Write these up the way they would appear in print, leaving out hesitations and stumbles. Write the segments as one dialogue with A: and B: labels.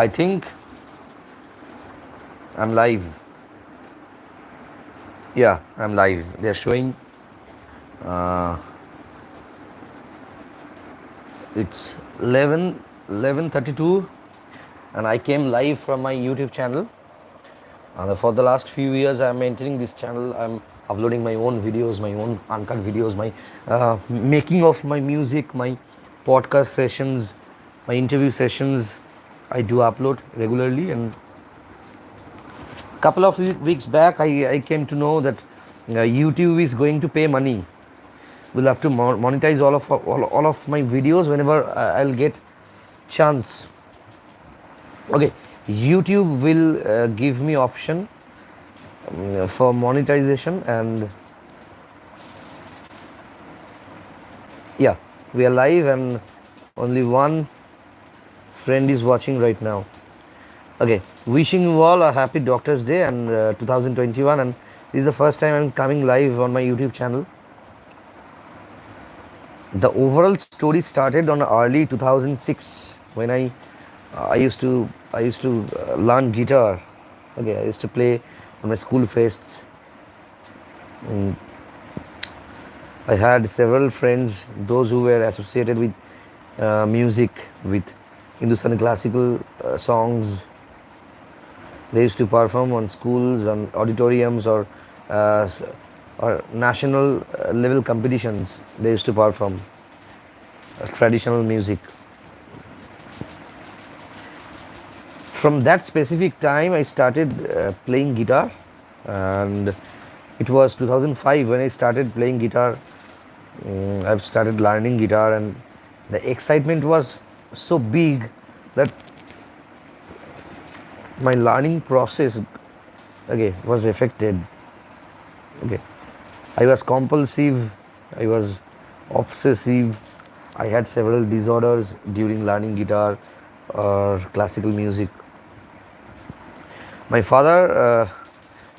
A: I think I'm live. Yeah, I'm live. They're showing it's 11:32, and I came live from my YouTube channel. And for the last few years, I'm maintaining this channel. I'm uploading my own videos, my own uncut videos, my making of my music, my podcast sessions, my interview sessions. I do upload regularly, and couple of weeks back, I came to know that YouTube is going to pay money. We'll have to monetize all of my videos whenever I'll get chance. Okay, YouTube will give me option for monetization, and yeah, we are live, and only one friend is watching right now. Okay, wishing you all a happy Doctor's Day and 2021, and this is the first time I'm coming live on my YouTube channel. The overall story started on early 2006 when I used to learn guitar. Okay, I used to play on my school fests. I had several friends, those who were associated with music, with Hindustani classical songs. They used to perform on schools, on auditoriums, uh, or national level competitions. They used to perform traditional music. From that specific time, I started playing guitar, and it was 2005 when I started playing guitar. I've started learning guitar, and the excitement was so big that my learning process, okay, was affected. Okay, I was compulsive, I was obsessive. I had several disorders during learning guitar or classical music. My father,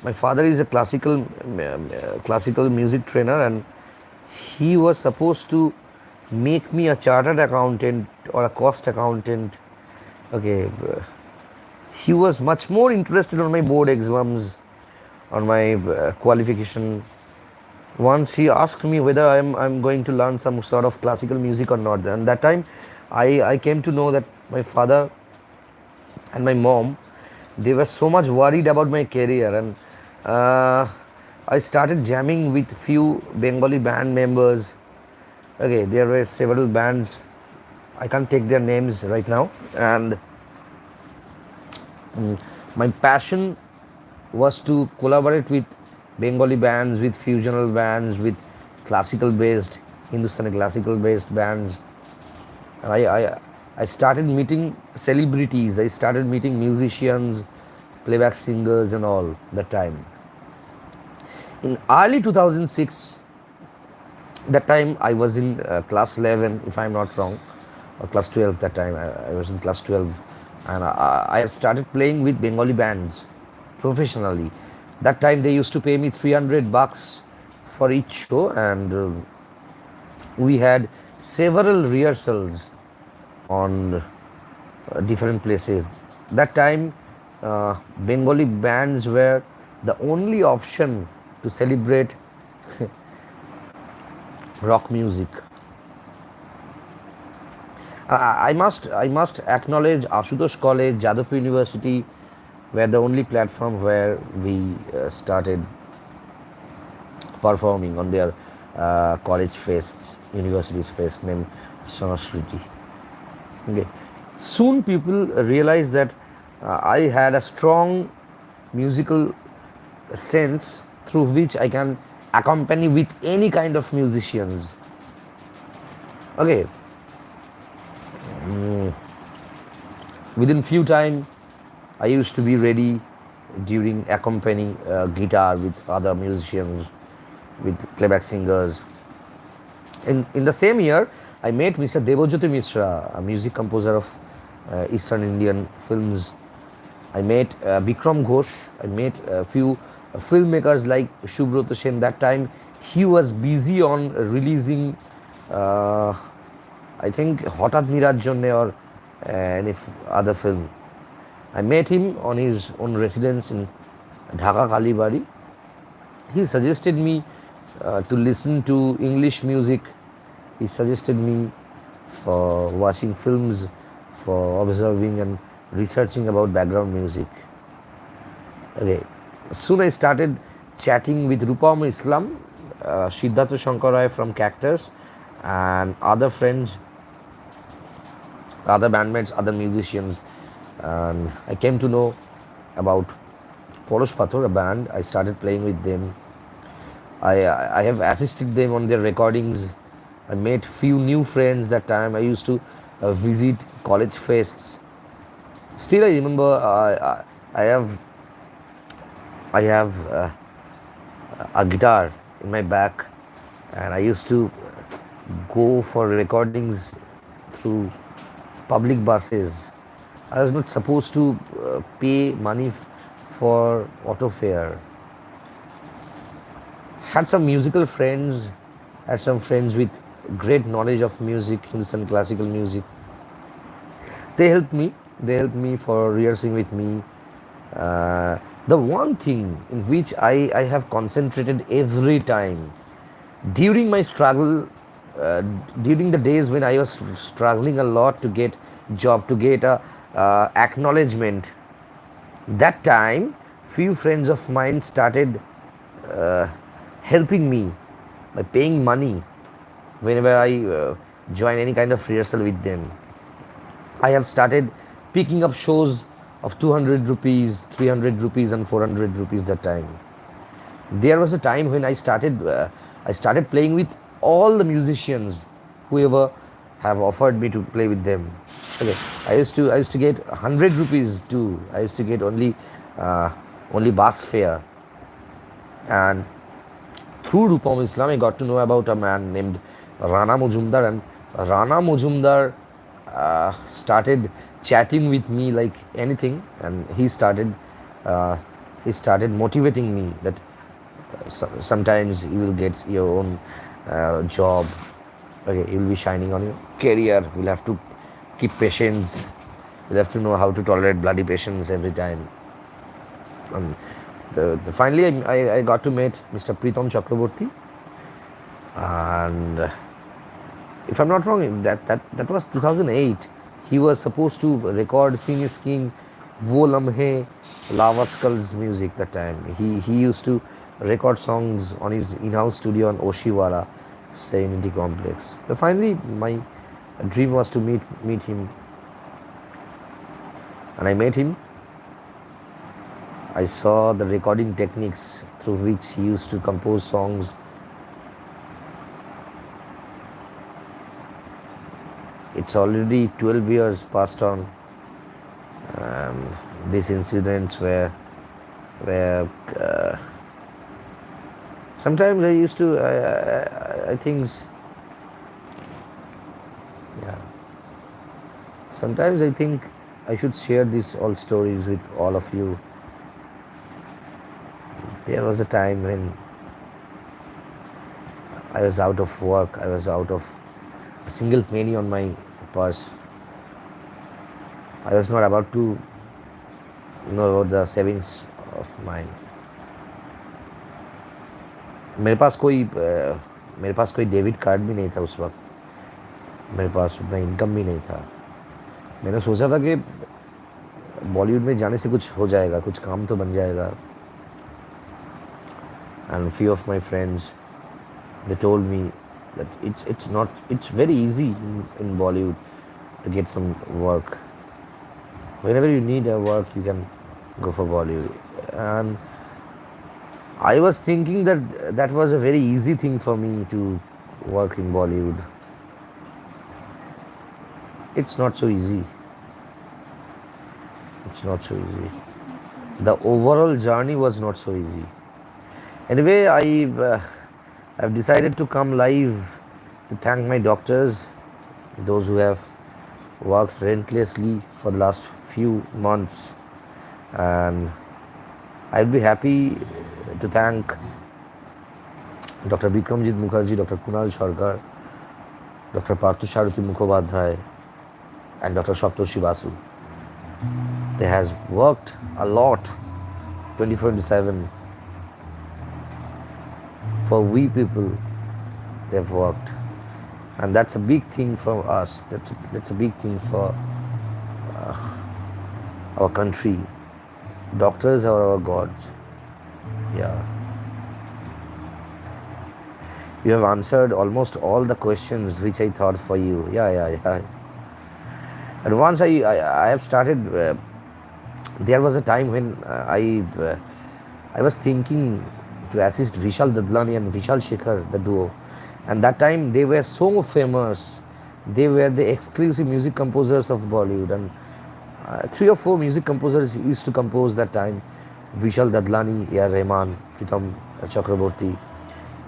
A: my father is a classical music trainer, and he was supposed to make me a chartered accountant or a cost accountant. Okay, he was much more interested on my board exams, on my qualification. Once he asked me whether I'm going to learn some sort of classical music or not, and that time I came to know that my father and my mom, they were so much worried about my career, and uh, I started jamming with few Bengali band members. Okay, there were several bands. I can't take their names right now, and my passion was to collaborate with Bengali bands, with fusional bands, with classical based, Hindustani classical based bands. And I started meeting celebrities, I started meeting musicians, playback singers, and all that time. In early 2006, that time I was in class 11, if I'm not wrong, or class 12 that time. I was in class 12, and I started playing with Bengali bands professionally. That time they used to pay me 300 bucks for each show, and we had several rehearsals on different places. That time, Bengali bands were the only option to celebrate rock music. I must acknowledge Ashutosh College, Jadavpur University were the only platform where we started performing on their college fests, universities fest named Sanskrit. Okay. Soon people realized that I had a strong musical sense through which I can accompany with any kind of musicians. Okay, within few time, I used to be ready during accompany guitar with other musicians, with playback singers. In the same year, I met Mr. Devajyoti Mishra, a music composer of Eastern Indian films. I met Bikram Ghosh. I met a few filmmakers like Shubhrata Sen. That time, he was busy on releasing, I think, Hotat Nirar Jonne or any other film. I met him on his own residence in Dhaka Kalibari. He suggested me to listen to English music. He suggested me for watching films, for observing and researching about background music. Okay. Soon I started chatting with Rupam Islam, Siddhartha Shankar Rai from Cactus, and other friends, other bandmates, other musicians. And I came to know about Porosh Pathor, a band. I started playing with them. I have assisted them on their recordings. I made few new friends that time. I used to visit college fests. Still, I remember I have a guitar in my back, and I used to go for recordings through public buses. I was not supposed to pay money for auto fare. Had some musical friends, had some friends with great knowledge of music, Hindustan classical music. They helped me. They helped me for rehearsing with me. The one thing in which I have concentrated every time during my struggle, during the days when I was struggling a lot to get job, to get a acknowledgement, that time few friends of mine started uh, helping me by paying money whenever I join any kind of rehearsal with them. I have started picking up shows of 200 rupees, 300 rupees, and 400 rupees that time. There was a time when I started playing with all the musicians, whoever have offered me to play with them. Okay, I used to get 100 rupees too. I used to get only bus fare, and through Rupam Islam, I got to know about a man named Rana Mojumdar, and Rana Mojumdar started chatting with me like anything, and he started motivating me that sometimes you will get your own job. Okay, you will be shining on your career. You'll have to keep patience. You'll have to know how to tolerate bloody patience every time. And finally, I got to meet Mr. Pritam Chakraborty, and if I'm not wrong, that was 2008. He was supposed to record Sing Is King, Wo Lamhe, Lavaskal's music that time. He used to record songs on his in-house studio on Oshiwara, Serenity Complex. Finally, my dream was to meet him, and I met him. I saw the recording techniques through which he used to compose songs. It's already 12 years passed on, and these incidents were sometimes I used to I think, yeah, sometimes I think I should share these all stories with all of you. There was a time when I was out of work. I was out of a single penny on my purse. I was not about to know about the savings of mine. मेरे पास कोई debit card भी नहीं था उस वक्त. मेरे पास उतना income भी नहीं था. मैंने सोचा था कि बॉलीवुड में जाने से कुछ हो जाएगा, कुछ काम तो बन जाएगा. And few of my friends, they told me that it's very easy in Bollywood to get some work. Whenever you need a work, you can go for Bollywood. And I was thinking that was a very easy thing for me to work in Bollywood. It's not so easy. It's not so easy. The overall journey was not so easy. Anyway, I've decided to come live to thank my doctors, those who have worked relentlessly for the last few months, and I'll be happy to thank Dr. Bikramjit Mukherjee, Dr. Kunal Sarkar, Dr. Parthu Saruthi Mukhopadhyay, and Dr. Saptarshi Basu. They has worked a lot 24/7 for we people. They've worked, and that's a big thing for us. That's a big thing for our country. Doctors are our gods. Yeah. You have answered almost all the questions which I thought for you. Yeah. And once I have started, there was a time when I was thinking to assist Vishal Dadlani and Vishal Shekhar, the duo. And that time they were so famous. They were the exclusive music composers of Bollywood. And three or four music composers used to compose that time. Vishal Dadlani, A.R. Rahman, Pritam Chakraborty,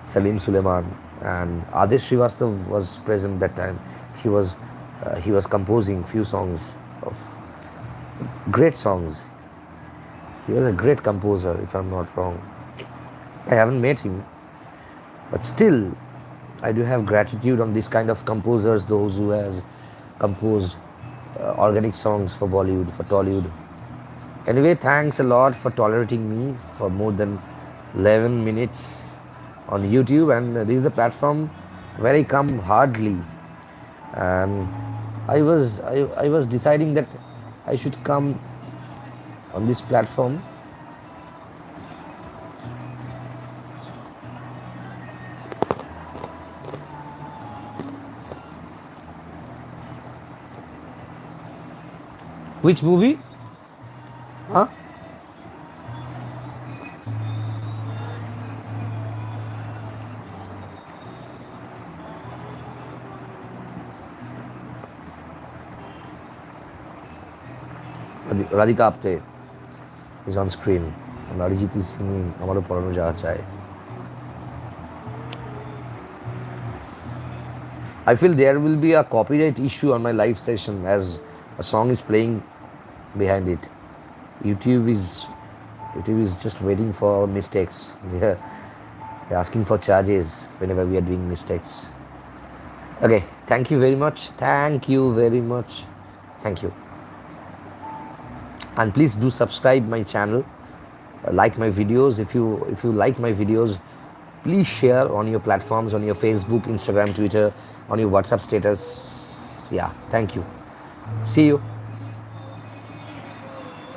A: Salim Suleiman, and Adesh Srivastav was present that time. He was composing few songs of great songs. He was a great composer, if I'm not wrong. I haven't met him, but still, I do have gratitude on this kind of composers, those who has composed organic songs for Bollywood, for Tollywood. Anyway, thanks a lot for tolerating me for more than 11 minutes on YouTube, and this is the platform where I come hardly. And I was deciding that I should come on this platform. Which movie? Huh? Radhika Apte is on screen. And Arijit is singing Amaro Porano Jaha Chahe. I feel there will be a copyright issue on my live session as a song is playing behind it. YouTube is just waiting for our mistakes. They're asking for charges whenever we are doing mistakes. Okay, thank you very much. Thank you very much. Thank you. And please do subscribe my channel. Like my videos. If you like my videos, please share on your platforms, on your Facebook, Instagram, Twitter, on your WhatsApp status. Yeah, thank you. See you.